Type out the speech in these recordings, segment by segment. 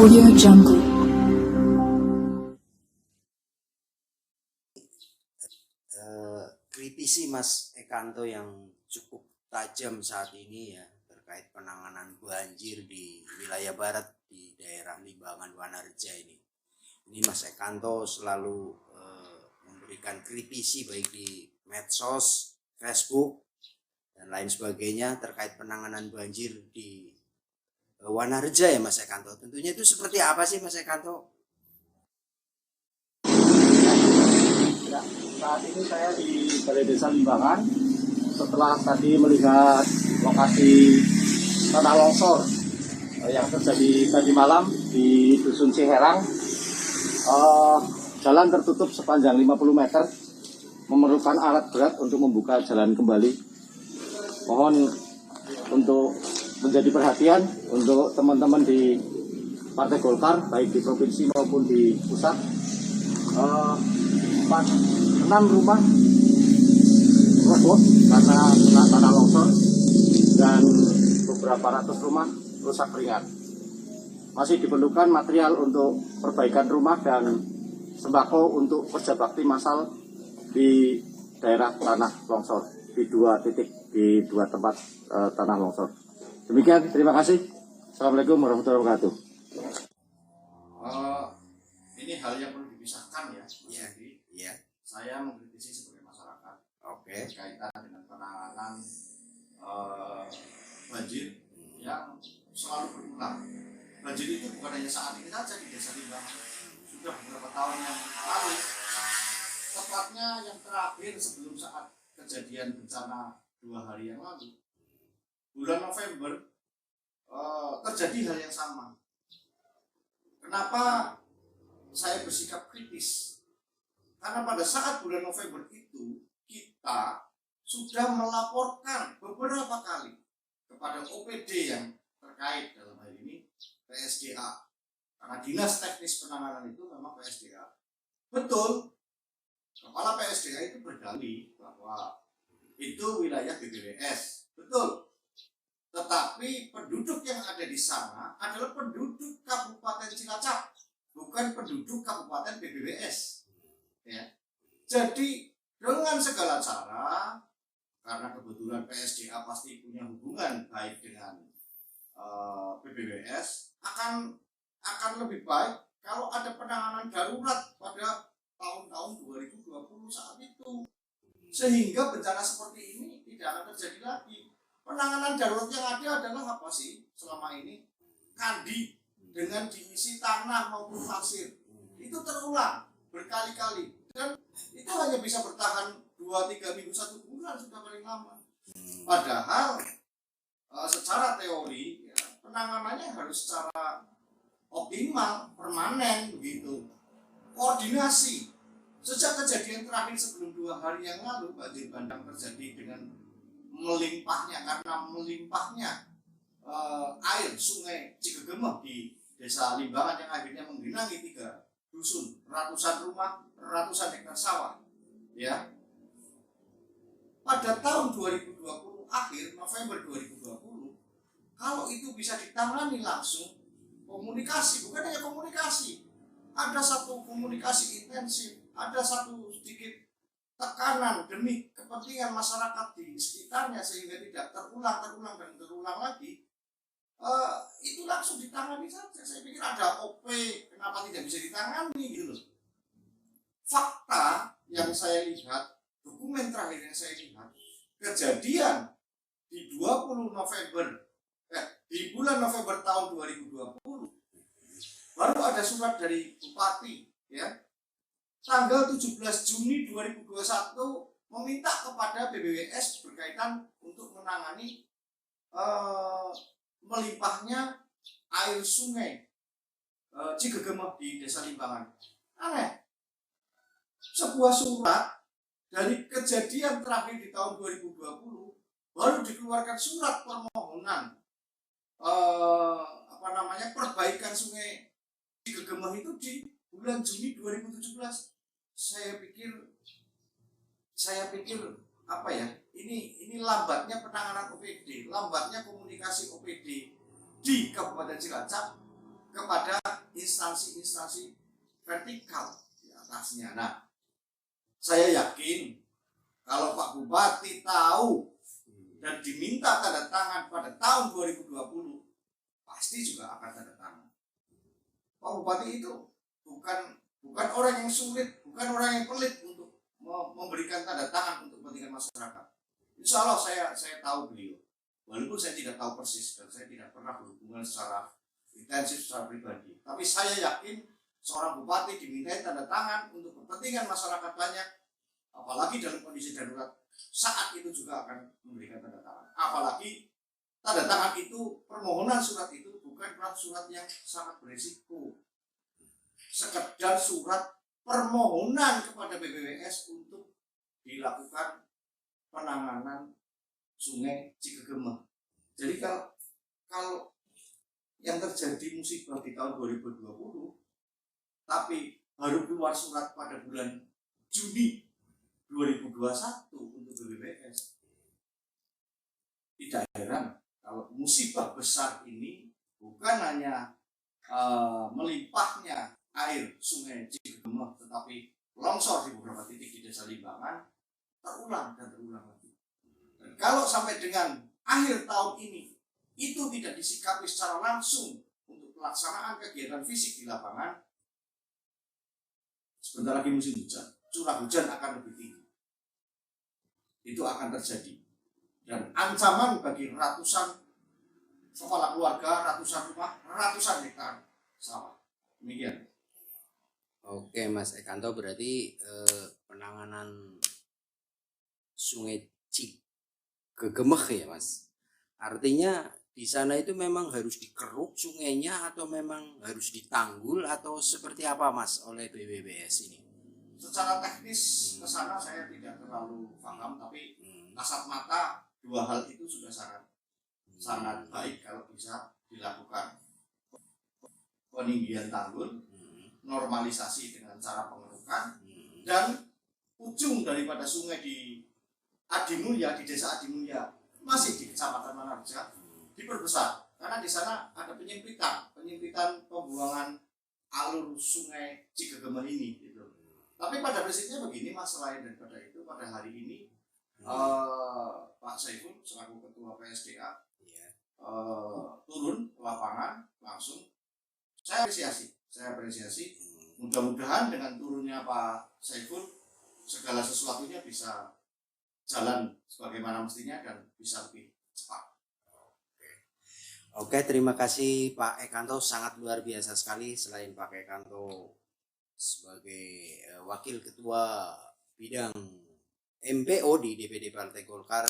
Audio Jungle. Kritisi Mas Ekanto yang cukup tajam saat ini ya terkait penanganan banjir di wilayah barat di daerah Limbangan Wanarja ini. Ini Mas Ekanto selalu memberikan kritisi baik di medsos, Facebook dan lain sebagainya terkait penanganan banjir di Wanarja ya Mas Ekanto. Tentunya itu seperti apa sih Mas Ekanto? Ya, saat ini saya di Balai Desa Limbangan. Setelah tadi melihat lokasi tanah longsor yang terjadi tadi malam di Dusun Ciherang, jalan tertutup sepanjang 50 meter, memerlukan alat berat untuk membuka jalan kembali. Mohon untuk menjadi perhatian untuk teman-teman di Partai Golkar, baik di provinsi maupun di pusat. 6 rumah roboh karena kena tanah longsor dan beberapa ratus rumah rusak ringan. Masih diperlukan material untuk perbaikan rumah dan sembako untuk kerja bakti massal di daerah tanah longsor di 2 titik, di 2 tempat tanah longsor. Demikian, terima kasih. Assalamualaikum warahmatullahi wabarakatuh. Ini hal yang perlu dipisahkan ya. Iya. Saya mengkritisi sebagai masyarakat berkaitan dengan penanganan banjir yang selalu berulang. Banjir itu bukan hanya saat ini saja di Desa Limbangan, sudah beberapa tahun yang lalu. Tepatnya yang terakhir sebelum saat kejadian bencana 2 hari yang lalu, bulan November, terjadi hal yang sama. Kenapa saya bersikap kritis? Karena pada saat bulan November itu kita sudah melaporkan beberapa kali kepada OPD yang terkait, dalam hal ini PSDA, karena Dinas Teknis Penanganan itu memang PSDA. Betul, kepala PSDA itu berdalih bahwa itu wilayah BBWS, betul. Tetapi penduduk yang ada di sana adalah penduduk Kabupaten Cilacap, bukan penduduk Kabupaten BBWS. Ya. Jadi dengan segala cara, karena kebetulan PSDA pasti punya hubungan baik dengan BBWS, akan lebih baik kalau ada penanganan darurat pada tahun-tahun 2020 saat itu, sehingga bencana seperti ini tidak akan terjadi lagi. Penanganan darurat yang ada adalah apa sih selama ini? Kandi dengan diisi tanah maupun pasir, itu terulang berkali-kali dan itu hanya bisa bertahan 2-3 minggu, 1 bulan sudah paling lama. Padahal secara teori ya, penanganannya harus secara optimal, permanen begitu. Koordinasi. Sejak kejadian terakhir sebelum 2 hari yang lalu, banjir bandang terjadi dengan melimpahnya air sungai Cigegemeh di Desa Limbangan yang akhirnya menggenangi 3 dusun, ratusan rumah, ratusan hektar sawah. Ya. Pada tahun 2020 akhir, November 2020, kalau itu bisa ditangani langsung, komunikasi, bukan hanya komunikasi, ada satu komunikasi intensif, ada satu sedikit tekanan demi kepentingan masyarakat di sekitarnya sehingga tidak terulang lagi. Itu langsung ditangani saja. Saya pikir ada OP, kenapa tidak bisa ditangani gitu loh. Fakta yang saya lihat, dokumen terakhir yang saya lihat, kejadian di 20 November di bulan November tahun 2020 baru ada surat dari Bupati ya, tanggal 17 Juni 2021 meminta kepada BBWS berkaitan untuk menangani melimpahnya air sungai Cigegemeh di Desa Limbangan. Aneh, sebuah surat dari kejadian terakhir di tahun 2020 baru dikeluarkan surat permohonan perbaikan sungai Cigegemeh itu di bulan Juni 2017. Saya pikir apa ya? Ini lambatnya penanganan OPD, lambatnya komunikasi OPD di Kabupaten Cilacap kepada instansi-instansi vertikal di atasnya. Nah, saya yakin kalau Pak Bupati tahu dan diminta tanda tangan pada tahun 2020, pasti juga akan tanda tangan. Pak Bupati itu bukan orang yang sulit, bukan orang yang pelit untuk memberikan tanda tangan untuk kepentingan masyarakat. Insya Allah saya tahu beliau, walaupun saya tidak tahu persis dan saya tidak pernah berhubungan secara intensif secara pribadi. Tapi saya yakin seorang bupati dimintai tanda tangan untuk kepentingan masyarakat banyak, apalagi dalam kondisi darurat, saat itu juga akan memberikan tanda tangan. Apalagi tanda tangan itu, permohonan surat itu bukanlah surat yang sangat berisiko, sekedar surat permohonan kepada BPWS untuk dilakukan penanganan Sungai Cigegemah. Jadi kalau yang terjadi musibah di tahun 2020, tapi baru keluar surat pada bulan Juni 2021 untuk BPWS, tidak heran kalau musibah besar ini bukan hanya melimpahnya air Sungai Cigegemah, tetapi longsor di beberapa titik di Desa Limbangan terulang dan terulang lagi. Dan kalau sampai dengan akhir tahun ini itu tidak disikapi secara langsung untuk pelaksanaan kegiatan fisik di lapangan, sebentar lagi musim hujan, curah hujan akan lebih tinggi. Itu akan terjadi. Dan ancaman bagi ratusan kepala keluarga, ratusan rumah, ratusan hektar sawah. Demikian. Oke Mas Ekanto, berarti penanganan Sungai Cigegemah ya Mas. Artinya di sana itu memang harus dikeruk sungainya atau memang harus ditanggul atau seperti apa Mas oleh BPWS ini? Secara teknis ke sana saya tidak terlalu paham, tapi kasat mata dua hal itu sudah sangat baik kalau bisa dilakukan. Peninggian tanggul, normalisasi dengan cara pengerukan, dan ujung daripada sungai di Adimulya, di Desa Adimulya, masih di Kecamatan Wanarja, diperbesar karena di sana ada penyempitan pembuangan alur Sungai Cigegemah ini gitu. Tapi pada prinsipnya begini Mas, selain daripada itu, pada hari ini Pak Saiful selaku Ketua PSDA turun ke lapangan langsung. Saya apresiasi. Mudah-mudahan dengan turunnya Pak Saiful segala sesuatunya bisa jalan sebagaimana mestinya dan bisa lebih cepat. Oke, terima kasih Pak Ekanto, sangat luar biasa sekali. Selain Pak Ekanto sebagai Wakil Ketua Bidang MPO di DPD Partai Golkar,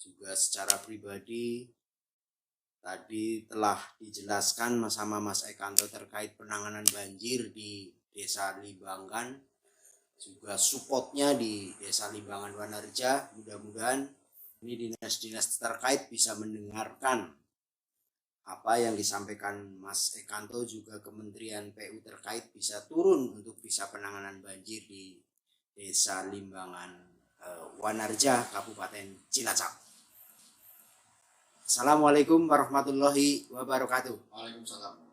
juga secara pribadi tadi telah dijelaskan sama Mas Ekanto terkait penanganan banjir di Desa Limbangan, juga supportnya di Desa Limbangan Wanarja. Mudah-mudahan ini dinas-dinas terkait bisa mendengarkan apa yang disampaikan Mas Ekanto, juga Kementerian PU terkait bisa turun untuk bisa penanganan banjir di Desa Limbangan Wanarja, Kabupaten Cilacap. Assalamualaikum warahmatullahi wabarakatuh. Waalaikumsalam.